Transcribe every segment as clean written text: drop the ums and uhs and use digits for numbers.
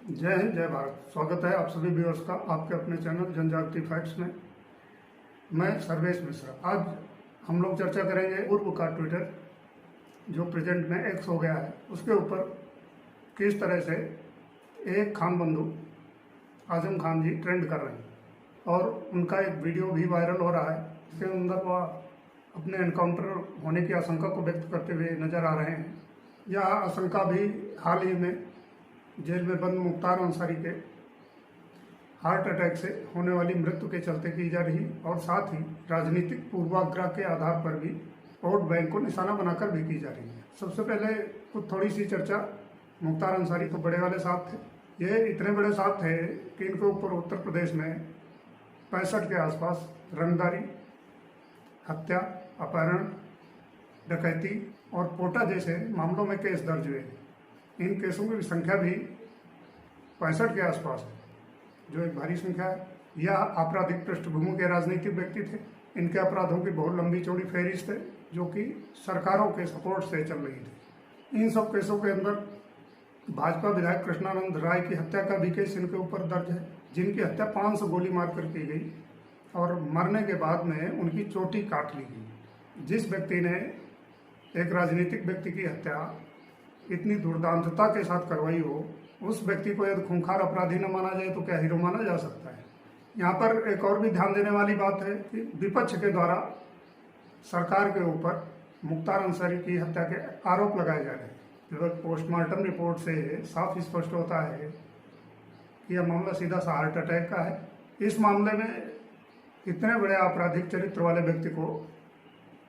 जय हिंद, जय भारत। स्वागत है आप सभी व्यूअर्स का आपके अपने चैनल जनजागृति फैक्ट्स में। मैं सर्वेश मिश्रा। आज हम लोग चर्चा करेंगे पूर्व का ट्विटर जो प्रेजेंट में एक्स हो गया है, उसके ऊपर किस तरह से एक खान बंधु आजम खान जी ट्रेंड कर रहे हैं और उनका एक वीडियो भी वायरल हो रहा है। इसके अंदर वह अपने एनकाउंटर होने की आशंका को व्यक्त करते हुए नजर आ रहे हैं। यह आशंका भी हाल ही में जेल में बंद मुख्तार अंसारी के हार्ट अटैक से होने वाली मृत्यु के चलते की जा रही और साथ ही राजनीतिक पूर्वाग्रह के आधार पर भी वोट बैंक को निशाना बनाकर भी की जा रही है। सबसे पहले कुछ थोड़ी सी चर्चा। मुख्तार अंसारी तो बड़े वाले साहब थे। ये इतने बड़े साहब थे कि इनके ऊपर उत्तर प्रदेश में 65 के आसपास रंगदारी, हत्या, अपहरण, डकैती और पोटा जैसे मामलों में केस दर्ज हुए। इन केसों की संख्या भी 65 के आसपास है, जो एक भारी संख्या है। यह आपराधिक पृष्ठभूमि के राजनीतिक व्यक्ति थे। इनके अपराधों की बहुत लंबी चौड़ी फहरिस्त है, जो कि सरकारों के सपोर्ट से चल रही थी। इन सब केसों के अंदर भाजपा विधायक कृष्णानंद राय की हत्या का भी केस इनके ऊपर दर्ज है, जिनकी हत्या 500 गोली मारकर की गई और मरने के बाद में उनकी चोटी काट ली गई। जिस व्यक्ति ने एक राजनीतिक व्यक्ति की हत्या इतनी दुर्दांतता के साथ करवाई हो, उस व्यक्ति को यदि खूंखार अपराधी न माना जाए तो क्या हीरो माना जा सकता है। यहाँ पर एक और भी ध्यान देने वाली बात है कि विपक्ष के द्वारा सरकार के ऊपर मुख्तार अंसारी की हत्या के आरोप लगाए जा रहे हैं। पोस्टमार्टम रिपोर्ट से साफ स्पष्ट होता है कि यह मामला सीधा सा हार्ट अटैक का है। इस मामले में इतने बड़े आपराधिक चरित्र वाले व्यक्ति को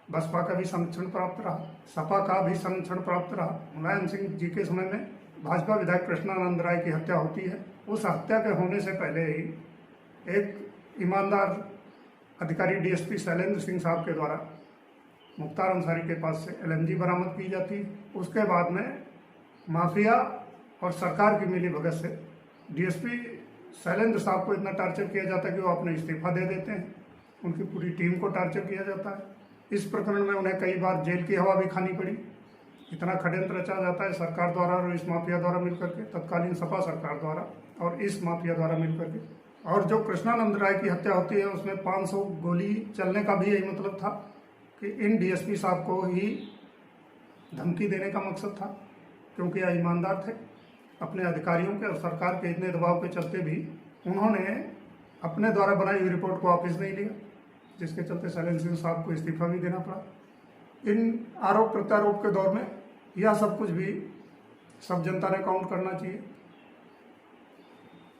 बसपा का भी संरक्षण प्राप्त रहा, सपा का भी संरक्षण प्राप्त रहा। मुलायम सिंह जी के समय में भाजपा विधायक कृष्णानंद राय की हत्या होती है। उस हत्या के होने से पहले ही एक ईमानदार अधिकारी डीएसपी शैलेंद्र सिंह साहब के द्वारा मुख्तार अंसारी के पास से एलएमजी बरामद की जाती। उसके बाद में माफिया और सरकार की मिली भगत से डीएसपी शैलेंद्र साहब को इतना टार्चर किया जाता है कि वो अपने इस्तीफा दे देते हैं। उनकी पूरी टीम को टार्चर किया जाता है। इस प्रकरण में उन्हें कई बार जेल की हवा भी खानी पड़ी। इतना षड्यंत्र रचा जाता है सरकार द्वारा और इस माफिया द्वारा मिलकर के, तत्कालीन सपा सरकार द्वारा और इस माफिया द्वारा मिलकर के। और जो कृष्णानंद राय की हत्या होती है उसमें 500 गोली चलने का भी यही मतलब था कि इन डीएसपी साहब को ही धमकी देने का मकसद था, क्योंकि यह ईमानदार थे। अपने अधिकारियों के और सरकार के इतने दबाव के चलते भी उन्होंने अपने द्वारा बनाई हुई रिपोर्ट को वापस नहीं लिया, जिसके चलते शैलेंद्र सिंह साहब को इस्तीफा भी देना पड़ा। इन आरोप प्रत्यारोप के दौर में यह सब कुछ भी सब जनता ने काउंट करना चाहिए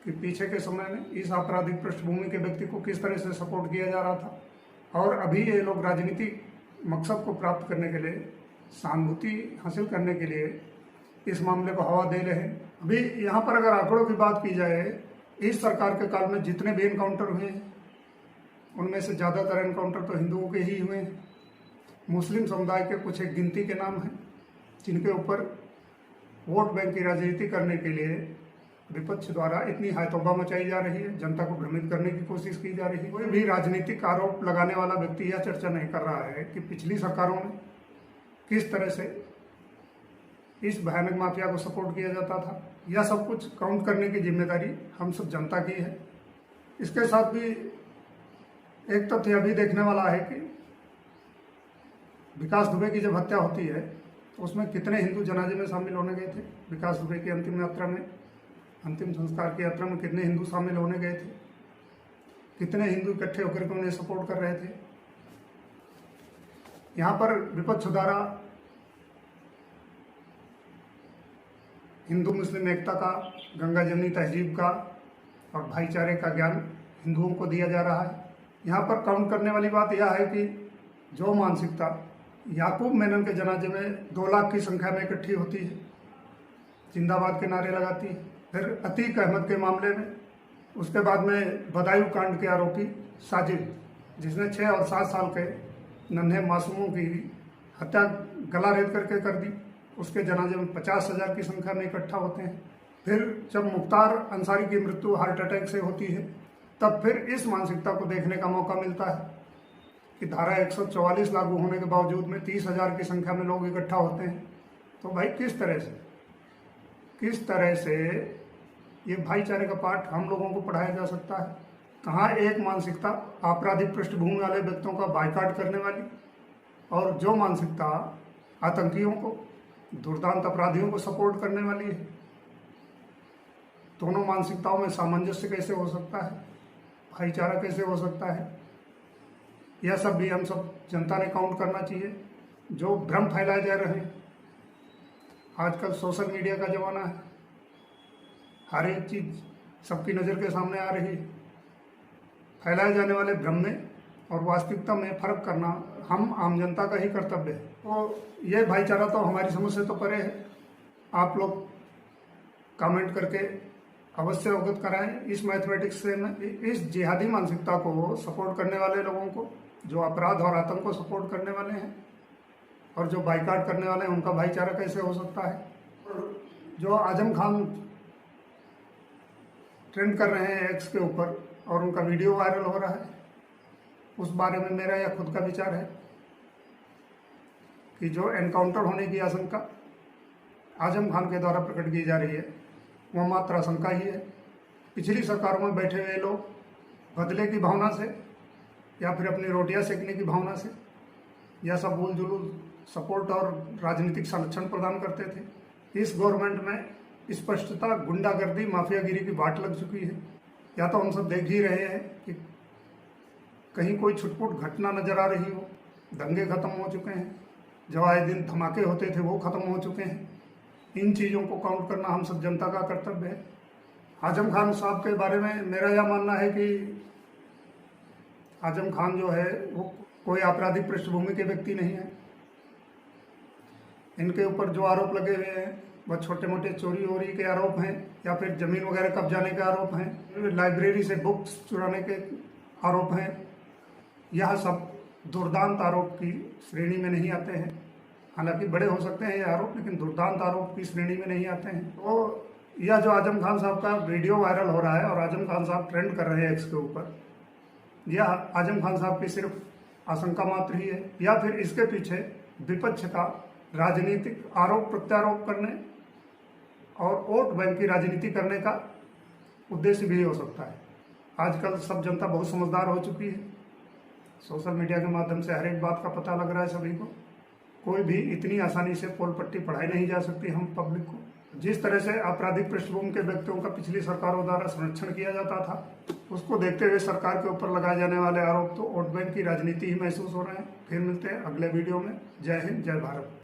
कि पीछे के समय में इस आपराधिक पृष्ठभूमि के व्यक्ति को किस तरह से सपोर्ट किया जा रहा था और अभी ये लोग राजनीतिक मकसद को प्राप्त करने के लिए, सहानुभूति हासिल करने के लिए इस मामले को हवा दे रहे हैं। अभी यहाँ पर अगर आंकड़ों की बात की जाए, इस सरकार के काल में जितने भी इनकाउंटर हुए हैं उनमें से ज़्यादातर एनकाउंटर तो हिंदुओं के ही हुए हैं। मुस्लिम समुदाय के कुछ एक गिनती के नाम हैं जिनके ऊपर वोट बैंक की राजनीति करने के लिए विपक्ष द्वारा इतनी हायतौबा मचाई जा रही है, जनता को भ्रमित करने की कोशिश की जा रही है। कोई भी राजनीतिक आरोप लगाने वाला व्यक्ति यह चर्चा नहीं कर रहा है कि पिछली सरकारों में किस तरह से इस भयानक माफिया को सपोर्ट किया जाता था। यह सब कुछ काउंट करने की जिम्मेदारी हम सब जनता की है। इसके साथ भी एक तथ्य अभी देखने वाला है कि विकास दुबे की जब हत्या होती है तो उसमें कितने हिंदू जनाजे में शामिल होने गए थे। विकास दुबे की अंतिम यात्रा में, अंतिम संस्कार की यात्रा में कितने हिंदू शामिल होने गए थे, कितने हिंदू इकट्ठे होकर के उन्हें सपोर्ट कर रहे थे। यहाँ पर विपक्ष द्वारा हिंदू मुस्लिम एकता का, गंगा जमनी तहजीब का और भाईचारे का ज्ञान हिंदुओं को दिया जा रहा है। यहाँ पर काउंट करने वाली बात यह है कि जो मानसिकता याकूब मेनन के जनाजे में 2 लाख की संख्या में इकट्ठी होती है, जिंदाबाद के नारे लगाती है, फिर अतीक अहमद के मामले में, उसके बाद में बदायूं कांड के आरोपी साजिद, जिसने 6 और 7 साल के नन्हे मासूमों की हत्या गला रेत करके कर दी, उसके जनाजे में 50,000 की संख्या में इकट्ठा होते हैं। फिर जब मुख्तार अंसारी की मृत्यु हार्ट अटैक से होती है, तब फिर इस मानसिकता को देखने का मौका मिलता है कि धारा 144 लागू होने के बावजूद में 30,000 की संख्या में लोग इकट्ठा होते हैं। तो भाई किस तरह से ये भाईचारे का पाठ हम लोगों को पढ़ाया जा सकता है। कहाँ एक मानसिकता आपराधिक पृष्ठभूमि वाले व्यक्तियों का बायकॉट करने वाली, और जो मानसिकता आतंकियों को, दुर्दांत अपराधियों को सपोर्ट करने वाली है। दोनों मानसिकताओं में सामंजस्य कैसे हो सकता है, भाईचारा कैसे हो सकता है, यह सब भी हम सब जनता ने काउंट करना चाहिए। जो भ्रम फैलाए जा रहे हैं, आजकल सोशल मीडिया का जमाना है, हर एक चीज़ सबकी नज़र के सामने आ रही है। फैलाए जाने वाले भ्रम में और वास्तविकता में फ़र्क करना हम आम जनता का ही कर्तव्य है। तो यह भाईचारा तो हमारी समझ से तो परे है। आप लोग कमेंट करके अवश्य अवगत कराएं इस मैथमेटिक्स से, इस जिहादी मानसिकता को सपोर्ट करने वाले लोगों को, जो अपराध और आतंक को सपोर्ट करने वाले हैं, और जो बाइकआउट करने वाले हैं, उनका भाईचारा कैसे हो सकता है। और जो आजम खान ट्रेंड कर रहे हैं एक्स के ऊपर और उनका वीडियो वायरल हो रहा है, उस बारे में मेरा यह खुद का विचार है कि जो एनकाउंटर होने की आशंका आजम खान के द्वारा प्रकट की जा रही है, वह मात्र आशंका ही है। पिछली सरकारों में बैठे हुए लोग बदले की भावना से या फिर अपनी रोटियां सेकने की भावना से यह सब भूल जुलूल सपोर्ट और राजनीतिक संरक्षण प्रदान करते थे। इस गवर्नमेंट में स्पष्टता गुंडागर्दी, माफियागिरी की बाट लग चुकी है। या तो हम सब देख ही रहे हैं कि कहीं कोई छुटपुट घटना नजर आ रही हो, दंगे खत्म हो चुके हैं, जो आए दिन धमाके होते थे वो खत्म हो चुके हैं। इन चीज़ों को काउंट करना हम सब जनता का कर्तव्य है। आजम खान साहब के बारे में मेरा यह मानना है कि आजम खान जो है वो कोई आपराधिक पृष्ठभूमि के व्यक्ति नहीं है। इनके ऊपर जो आरोप लगे हुए हैं वह छोटे मोटे चोरी वोरी के आरोप हैं, या फिर ज़मीन वगैरह कब्जाने के आरोप हैं, लाइब्रेरी से बुक्स चुराने के आरोप हैं। यह सब दुर्दांत आरोप की श्रेणी में नहीं आते हैं। हालांकि बड़े हो सकते हैं ये आरोप, लेकिन दुर्दांत आरोप की श्रेणी में नहीं आते हैं। तो यह जो आजम खान साहब का वीडियो वायरल हो रहा है और आजम खान साहब ट्रेंड कर रहे हैं एक्स के ऊपर, यह आजम खान साहब की सिर्फ आशंका मात्र ही है, या फिर इसके पीछे विपक्ष का राजनीतिक आरोप प्रत्यारोप करने और वोट बैंक की राजनीति करने का उद्देश्य भी हो सकता है। आजकल सब जनता बहुत समझदार हो चुकी है। सोशल मीडिया के माध्यम से हर एक बात का पता लग रहा है सभी को। कोई भी इतनी आसानी से पोल पट्टी पढ़ाई नहीं जा सकती हम पब्लिक को। जिस तरह से आपराधिक पृष्ठभूमि के व्यक्तियों का पिछली सरकारों द्वारा संरक्षण किया जाता था, उसको देखते हुए सरकार के ऊपर लगाए जाने वाले आरोप तो वोट बैंक की राजनीति ही महसूस हो रहे हैं। फिर मिलते हैं अगले वीडियो में। जय हिंद, जय भारत।